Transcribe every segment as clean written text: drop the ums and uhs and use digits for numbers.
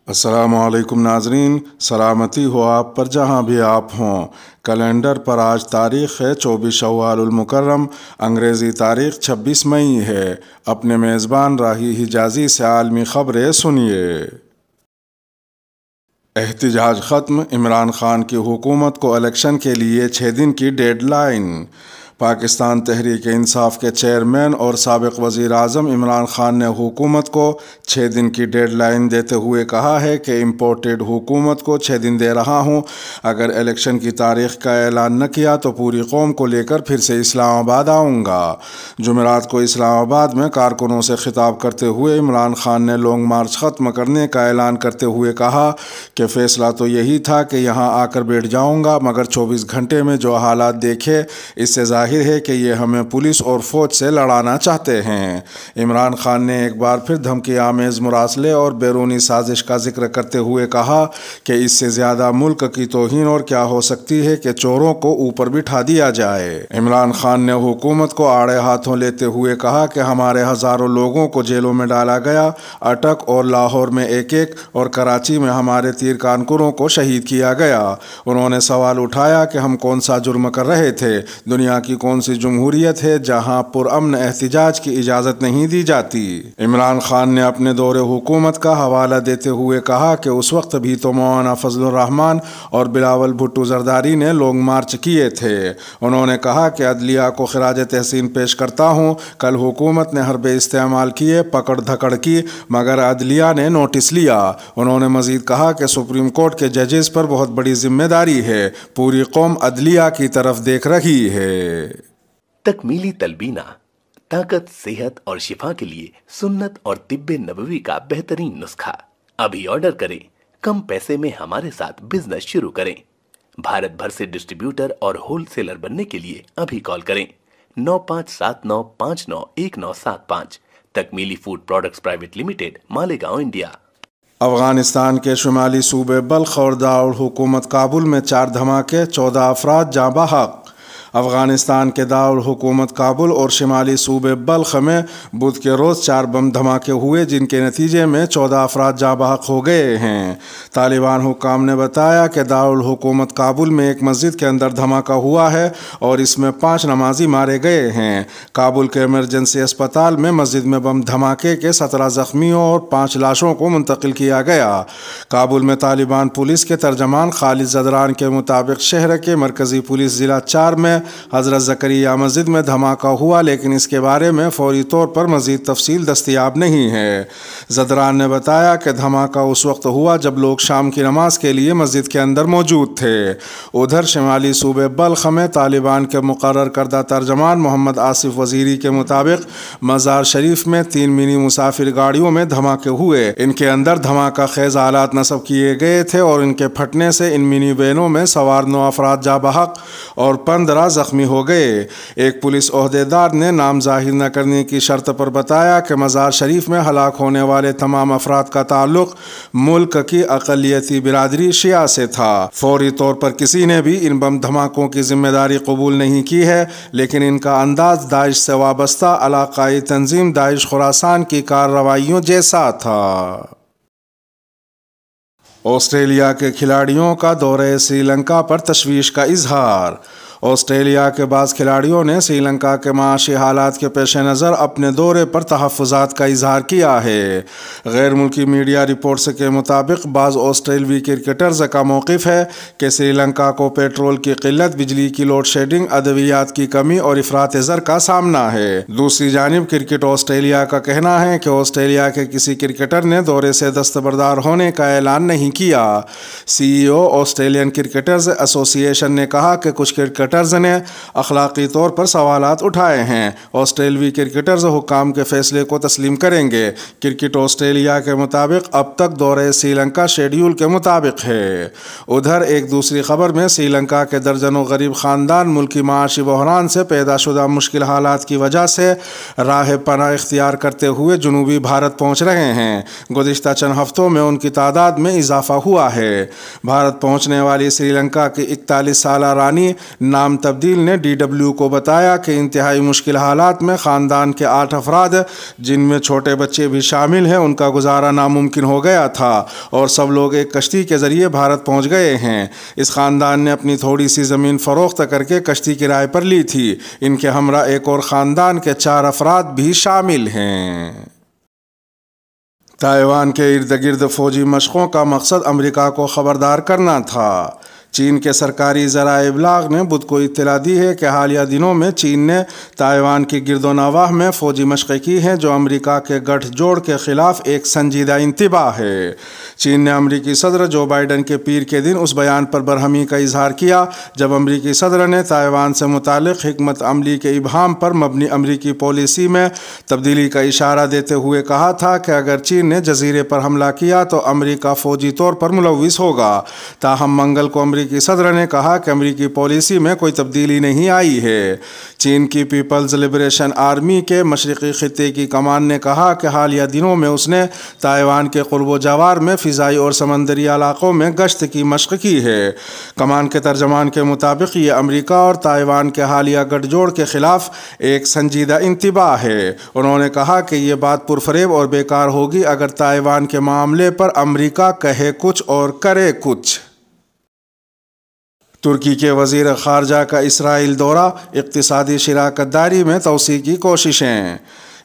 السلام علیکم ناظرین، سلامتی ہو آپ پر جہاں بھی آپ ہوں۔ کیلنڈر پر آج تاریخ ہے 24 شوال المکرم، انگریزی تاریخ 26 مئی ہے۔ اپنے میزبان راہی حجازی سے عالمی خبریں سنیے۔ احتجاج ختم، عمران خان کی حکومت کو الیکشن کے لیے 6 دن کی ڈیڈ لائن۔ پاکستان تحریک انصاف کے چیئرمین اور سابق وزیر اعظم عمران خان نے حکومت کو 6 دن کی ڈیڈ لائن دیتے ہوئے کہا ہے کہ امپورٹڈ حکومت کو 6 دن دے رہا ہوں، اگر الیکشن کی تاریخ کا اعلان نہ کیا تو پوری قوم کو لے کر پھر سے اسلام آباد آؤں گا۔ جمعرات کو اسلام آباد میں کارکنوں سے خطاب کرتے ہوئے عمران خان نے لانگ مارچ ختم کرنے کا اعلان کرتے ہوئے کہا کہ فیصلہ تو یہی تھا کہ یہاں آ کر بیٹھ جاؤں گا، مگر 24 گھنٹے میں جو حالات دیکھے اس سے ظاہر ہے کہ یہ ہمیں پولیس اور فوج سے لڑانا چاہتے ہیں۔ عمران خان نے ایک بار پھر دھمکی آمیز مراسلے اور بیرونی سازش کا ذکر کرتے ہوئے کہا کہ اس سے زیادہ ملک کی توہین اور کیا ہو سکتی ہے کہ چوروں کو اوپر بٹھا دیا جائے۔ عمران خان نے حکومت کو آڑے ہاتھوں لیتے ہوئے کہا کہ ہمارے ہزاروں لوگوں کو جیلوں میں ڈالا گیا، اٹک اور لاہور میں ایک اور کراچی میں ہمارے تیر کانکروں کو شہید کیا گیا۔ انہوں نے سوال اٹھایا کہ ہم کون سا جرم کر رہے تھے؟ دنیا کی کون سی جمہوریت ہے جہاں پرامن احتجاج کی اجازت نہیں دی جاتی؟ عمران خان نے اپنے دور حکومت کا حوالہ دیتے ہوئے کہا کہ اس وقت بھی تو مولانا فضل الرحمان اور بلاول بھٹو زرداری نے لانگ مارچ کیے تھے۔ انہوں نے کہا کہ عدلیہ کو خراج تحسین پیش کرتا ہوں، کل حکومت نے حربے استعمال کیے، پکڑ دھکڑ کی، مگر عدلیہ نے نوٹس لیا۔ انہوں نے مزید کہا کہ سپریم کورٹ کے ججز پر بہت بڑی ذمہ داری ہے، پوری قوم عدلیہ کی طرف دیکھ رہی ہے۔ تکمیلی تلبینہ، طاقت، صحت اور شفا کے لیے سنت اور طب نبوی کا بہترین نسخہ۔ ابھی آرڈر کریں، کم پیسے میں ہمارے ساتھ بزنس شروع کریں۔ بھارت بھر سے ڈسٹریبیوٹر اور ہول سیلر بننے کے لیے ابھی کال کریں 9579591975۔ Takmili food products private limited, Malegaon, India. Afghanistan کے شمالی صوبے بلخ اور دارالحکومت کابل میں 4 دھماکے، 14 افراد جاں بحق۔ افغانستان کے دارالحکومت کابل اور شمالی صوبے بلخ میں بدھ کے روز 4 بم دھماکے ہوئے، جن کے نتیجے میں 14 افراد جاں بحق ہو گئے ہیں۔ طالبان حکام نے بتایا کہ دارالحکومت کابل میں ایک مسجد کے اندر دھماکہ ہوا ہے اور اس میں 5 نمازی مارے گئے ہیں۔ کابل کے ایمرجنسی اسپتال میں مسجد میں بم دھماکے کے 17 زخمیوں اور 5 لاشوں کو منتقل کیا گیا۔ کابل میں طالبان پولیس کے ترجمان خالد زدران کے مطابق شہر کے مرکزی پولیس ضلع 4 میں حضرت زکریا مسجد میں دھماکہ ہوا، لیکن اس کے بارے میں فوری طور پر مزید تفصیل دستیاب نہیں ہے۔ زدران نے بتایا کہ دھماکہ اس وقت ہوا جب لوگ شام کی نماز کے لیے مسجد کے اندر موجود تھے۔ ادھر شمالی صوبے بلخ میں طالبان کے مقرر کردہ ترجمان محمد آصف وزیری کے مطابق مزار شریف میں 3 منی مسافر گاڑیوں میں دھماکے ہوئے۔ ان کے اندر دھماکہ خیز آلات نصب کیے گئے تھے اور ان کے پھٹنے سے ان منی وینوں میں سوار 9 افراد جاں بحق اور 15 زخمی ہو گئے۔ ایک پولیس عہدیدار نے نام ظاہر نہ کرنے کی شرط پر بتایا کہ مزار شریف میں ہلاک ہونے والے تمام افراد کا تعلق ملک کی اقلیتی برادری شیعہ سے تھا۔ فوری طور پر کسی نے بھی ان بم دھماکوں کی ذمہ داری قبول نہیں کی ہے، لیکن ان کا انداز داعش سے وابستہ علاقائی تنظیم داعش خراسان کی کارروائیوں جیسا تھا۔ آسٹریلیا کے کھلاڑیوں کا دورہ سری لنکا پر تشویش کا اظہار۔ آسٹریلیا کے بعض کھلاڑیوں نے سری لنکا کے معاشی حالات کے پیش نظر اپنے دورے پر تحفظات کا اظہار کیا ہے۔ غیر ملکی میڈیا رپورٹس کے مطابق بعض آسٹریلوی کرکٹرز کا موقف ہے کہ سری لنکا کو پیٹرول کی قلت، بجلی کی لوڈ شیڈنگ، ادویات کی کمی اور افراط زر کا سامنا ہے۔ دوسری جانب کرکٹ آسٹریلیا کا کہنا ہے کہ آسٹریلیا کے کسی کرکٹر نے دورے سے دستبردار ہونے کا اعلان نہیں کیا۔ سی ای او آسٹریلین کرکٹرز ایسوسی ایشن نے کہا کہ کچھ کرکٹرز نے اخلاقی طور پر سوالات اٹھائے ہیں۔ آسٹریلوی کرکٹرز حکام کے فیصلے کو تسلیم کریں گے۔ کرکٹ آسٹریلیا کے مطابق اب تک دورہ سری لنکا شیڈیول کے مطابق ہے۔ ادھر ایک دوسری خبر میں سری لنکا کے درجنوں غریب خاندان ملکی معاشی بحران سے پیدا شدہ مشکل حالات کی وجہ سے راہ پناہ اختیار کرتے ہوئے جنوبی بھارت پہنچ رہے ہیں۔ گزشتہ چند ہفتوں میں ان کی تعداد میں اضافہ ہوا ہے۔ بھارت پہنچنے والی سری لنکا کی 41 سالہ رانی نام تبدیل نے DW کو بتایا کہ انتہائی مشکل حالات میں خاندان کے 8 افراد جن میں چھوٹے بچے بھی شامل ہیں ان کا گزارا ناممکن ہو گیا تھا اور سب لوگ ایک کشتی کے ذریعے بھارت پہنچ گئے ہیں۔ اس خاندان نے اپنی تھوڑی سی زمین فروخت کر کے کشتی کرائے پر لی تھی۔ ان کے ہمراہ ایک اور خاندان کے 4 افراد بھی شامل ہیں۔ تائیوان کے ارد گرد فوجی مشقوں کا مقصد امریکہ کو خبردار کرنا تھا۔ چین کے سرکاری ذرائع ابلاغ نے بدھ کو اطلاع دی ہے کہ حالیہ دنوں میں چین نے تائیوان کی گرد و نواح میں فوجی مشقیں کی ہیں جو امریکہ کے گٹھ جوڑ کے خلاف ایک سنجیدہ انتباہ ہے۔ چین نے امریکی صدر جو بائیڈن کے پیر کے دن اس بیان پر برہمی کا اظہار کیا جب امریکی صدر نے تائیوان سے متعلق حکمت عملی کے ابہام پر مبنی امریکی پالیسی میں تبدیلی کا اشارہ دیتے ہوئے کہا تھا کہ اگر چین نے جزیرے پر حملہ کیا تو امریکہ فوجی طور پر ملوث ہوگا۔ تاہم منگل کو امریکی صدر نے کہا کہ امریکی پالیسی میں کوئی تبدیلی نہیں آئی ہے۔ چین کی پیپلز لبریشن آرمی کے مشرقی خطے کی کمان نے کہا کہ حالیہ دنوں میں اس نے تائیوان کے قرب و جوار میں فضائی اور سمندری علاقوں میں گشت کی مشق کی ہے۔ کمان کے ترجمان کے مطابق یہ امریکہ اور تائیوان کے حالیہ گٹھ جوڑ کے خلاف ایک سنجیدہ انتباہ ہے۔ انہوں نے کہا کہ یہ بات پرفریب اور بیکار ہوگی اگر تائیوان کے معاملے پر امریکہ کہے کچھ اور کرے کچھ۔ ترکی کے وزیر خارجہ کا اسرائیل دورہ، اقتصادی شراکت داری میں توسیع کی کوششیں۔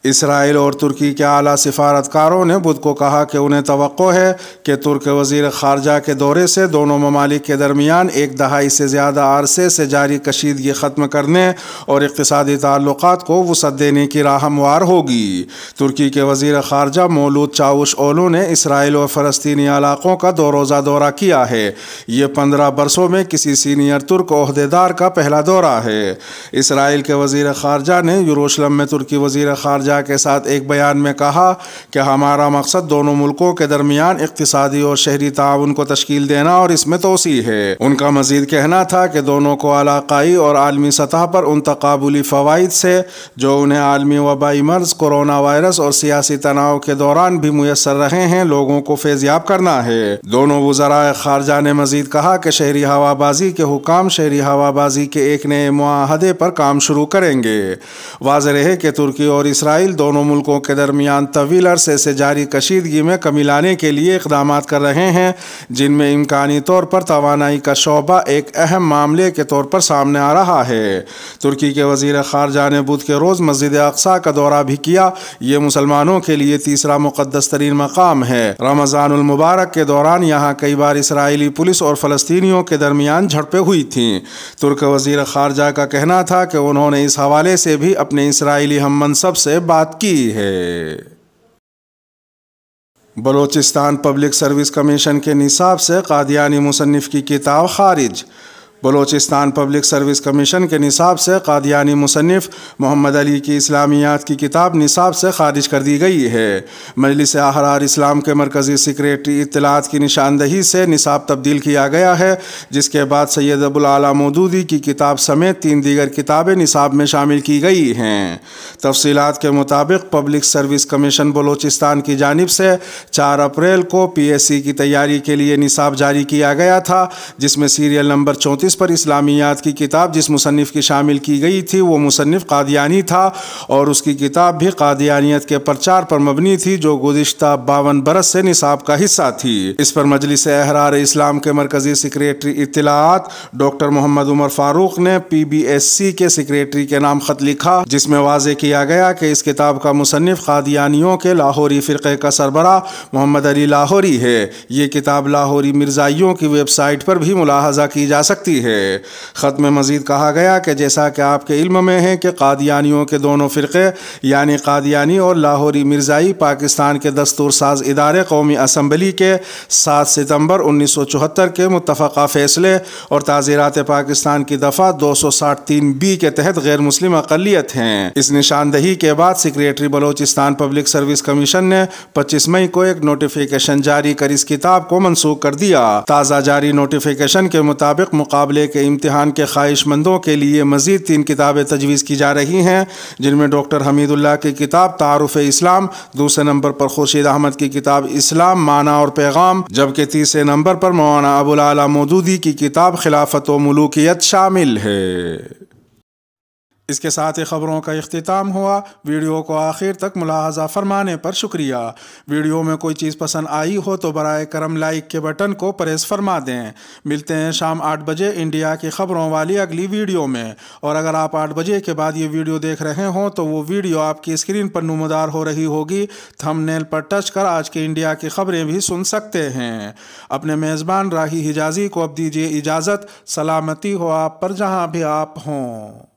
اسرائیل اور ترکی کے اعلیٰ سفارتکاروں نے بدھ کو کہا کہ انہیں توقع ہے کہ ترک وزیر خارجہ کے دورے سے دونوں ممالک کے درمیان ایک دہائی سے زیادہ عرصے سے جاری کشیدگی ختم کرنے اور اقتصادی تعلقات کو وسعت دینے کی راہ ہموار ہوگی۔ ترکی کے وزیر خارجہ مولود چاوش اولو نے اسرائیل اور فلسطینی علاقوں کا 2 روزہ دورہ کیا ہے۔ یہ 15 برسوں میں کسی سینئر ترک عہدیدار کا پہلا دورہ ہے۔ اسرائیل کے وزیر خارجہ نے یروشلم میں ترکی وزیر خارجہ کے ساتھ ایک بیان میں کہا کہ ہمارا مقصد دونوں ملکوں کے درمیان اقتصادی اور شہری تعاون کو تشکیل دینا اور اس میں توسیع ہے۔ ان کا مزید کہنا تھا کہ دونوں کو علاقائی اور عالمی سطح پر ان تقابلی فوائد سے جو انہیں عالمی وبائی مرض کورونا وائرس اور سیاسی تناؤ کے دوران بھی میسر رہے ہیں لوگوں کو فیضیاب کرنا ہے۔ دونوں وزراء خارجہ نے مزید کہا کہ شہری ہوا بازی کے حکام شہری ہوا بازی کے ایک نئے معاہدے پر کام شروع کریں گے۔ واضح ہے کہ ترکی اور اسرائیل دونوں ملکوں کے درمیان طویل عرصے سے جاری کشیدگی میں کمی لانے کے لیے اقدامات کر رہے ہیں جن میں امکانی طور پر توانائی کا شعبہ ایک اہم معاملے کے طور پر سامنے آ رہا ہے۔ ترکی کے وزیر خارجہ نے بدھ کے روز مسجد اقصیٰ کا دورہ بھی کیا۔ یہ مسلمانوں کے لیے تیسرا مقدس ترین مقام ہے۔ رمضان المبارک کے دوران یہاں کئی بار اسرائیلی پولیس اور فلسطینیوں کے درمیان جھڑپیں ہوئی تھیں۔ ترک وزیر خارجہ کا کہنا تھا کہ انہوں نے اس حوالے سے بھی اپنے اسرائیلی ہم منصب سے بات کی ہے۔ بلوچستان پبلک سروس کمیشن کے نصاب سے قادیانی مصنف کی کتاب خارج۔ بلوچستان پبلک سروس کمیشن کے نصاب سے قادیانی مصنف محمد علی کی اسلامیات کی کتاب نصاب سے خارج کر دی گئی ہے۔ مجلس احرار اسلام کے مرکزی سیکریٹری اطلاعات کی نشاندہی سے نصاب تبدیل کیا گیا ہے جس کے بعد سید ابوالعلا مودودی کی کتاب سمیت 3 دیگر کتابیں نصاب میں شامل کی گئی ہیں۔ تفصیلات کے مطابق پبلک سروس کمیشن بلوچستان کی جانب سے 4 اپریل کو PSC کی تیاری کے لیے نصاب جاری کیا گیا تھا جس میں سیریل نمبر 34 پر اسلامیات کی کتاب جس مصنف کی شامل کی گئی تھی وہ مصنف قادیانی تھا اور اس کی کتاب بھی قادیانیت کے پرچار پر مبنی تھی جو گزشتہ 52 برس سے نصاب کا حصہ تھی۔ اس پر مجلس احرار اسلام کے مرکزی سیکریٹری اطلاعات ڈاکٹر محمد عمر فاروق نے PBSC کے سیکریٹری کے نام خط لکھا جس میں واضح کیا گیا کہ اس کتاب کا مصنف قادیانیوں کے لاہوری فرقے کا سربراہ محمد علی لاہوری ہے۔ یہ کتاب لاہوری مرزائیوں کی ویب سائٹ پر بھی ملاحظہ کی جا سکتی ہے۔ خط میں مزید کہا گیا کہ جیسا کہ آپ کے علم میں ہے کہ قادیانیوں کے دونوں فرقے یعنی قادیانی اور لاہوری مرزائی پاکستان کے دستور ساز ادارے قومی اسمبلی کے 7 ستمبر 1974 کے متفقہ فیصلے اور تعزیرات پاکستان کی دفعہ 263B کے تحت غیر مسلم اقلیت ہیں۔ اس نشاندہی کے بعد secretary Balochistan public service commission نے 25 مئی کو ایک نوٹیفیکیشن جاری کر اس کتاب کو منسوخ کر دیا۔ تازہ جاری نوٹیفیکیشن کے مطابق مقابلے مقابلے کے امتحان کے خواہش مندوں کے لیے مزید 3 کتابیں تجویز کی جا رہی ہیں، جن میں ڈاکٹر حمید اللہ کی کتاب تعارف اسلام، دوسرے نمبر پر خورشید احمد کی کتاب اسلام معنی اور پیغام، جبکہ تیسرے نمبر پر مولانا ابو العلا مودودی کی کتاب خلافت و ملوکیت شامل ہے۔ اس کے ساتھ ہی خبروں کا اختتام ہوا۔ ویڈیو کو آخر تک ملاحظہ فرمانے پر شکریہ۔ ویڈیو میں کوئی چیز پسند آئی ہو تو برائے کرم لائک کے بٹن کو پریس فرما دیں۔ ملتے ہیں شام 8 بجے انڈیا کی خبروں والی اگلی ویڈیو میں، اور اگر آپ 8 بجے کے بعد یہ ویڈیو دیکھ رہے ہوں تو وہ ویڈیو آپ کی اسکرین پر نمودار ہو رہی ہوگی، تھم نیل پر ٹچ کر آج کے انڈیا کی خبریں بھی سن سکتے ہیں۔ اپنے میزبان راہی حجازی کو اب دیجیے اجازت۔ سلامتی ہو آپ پر جہاں بھی آپ ہوں۔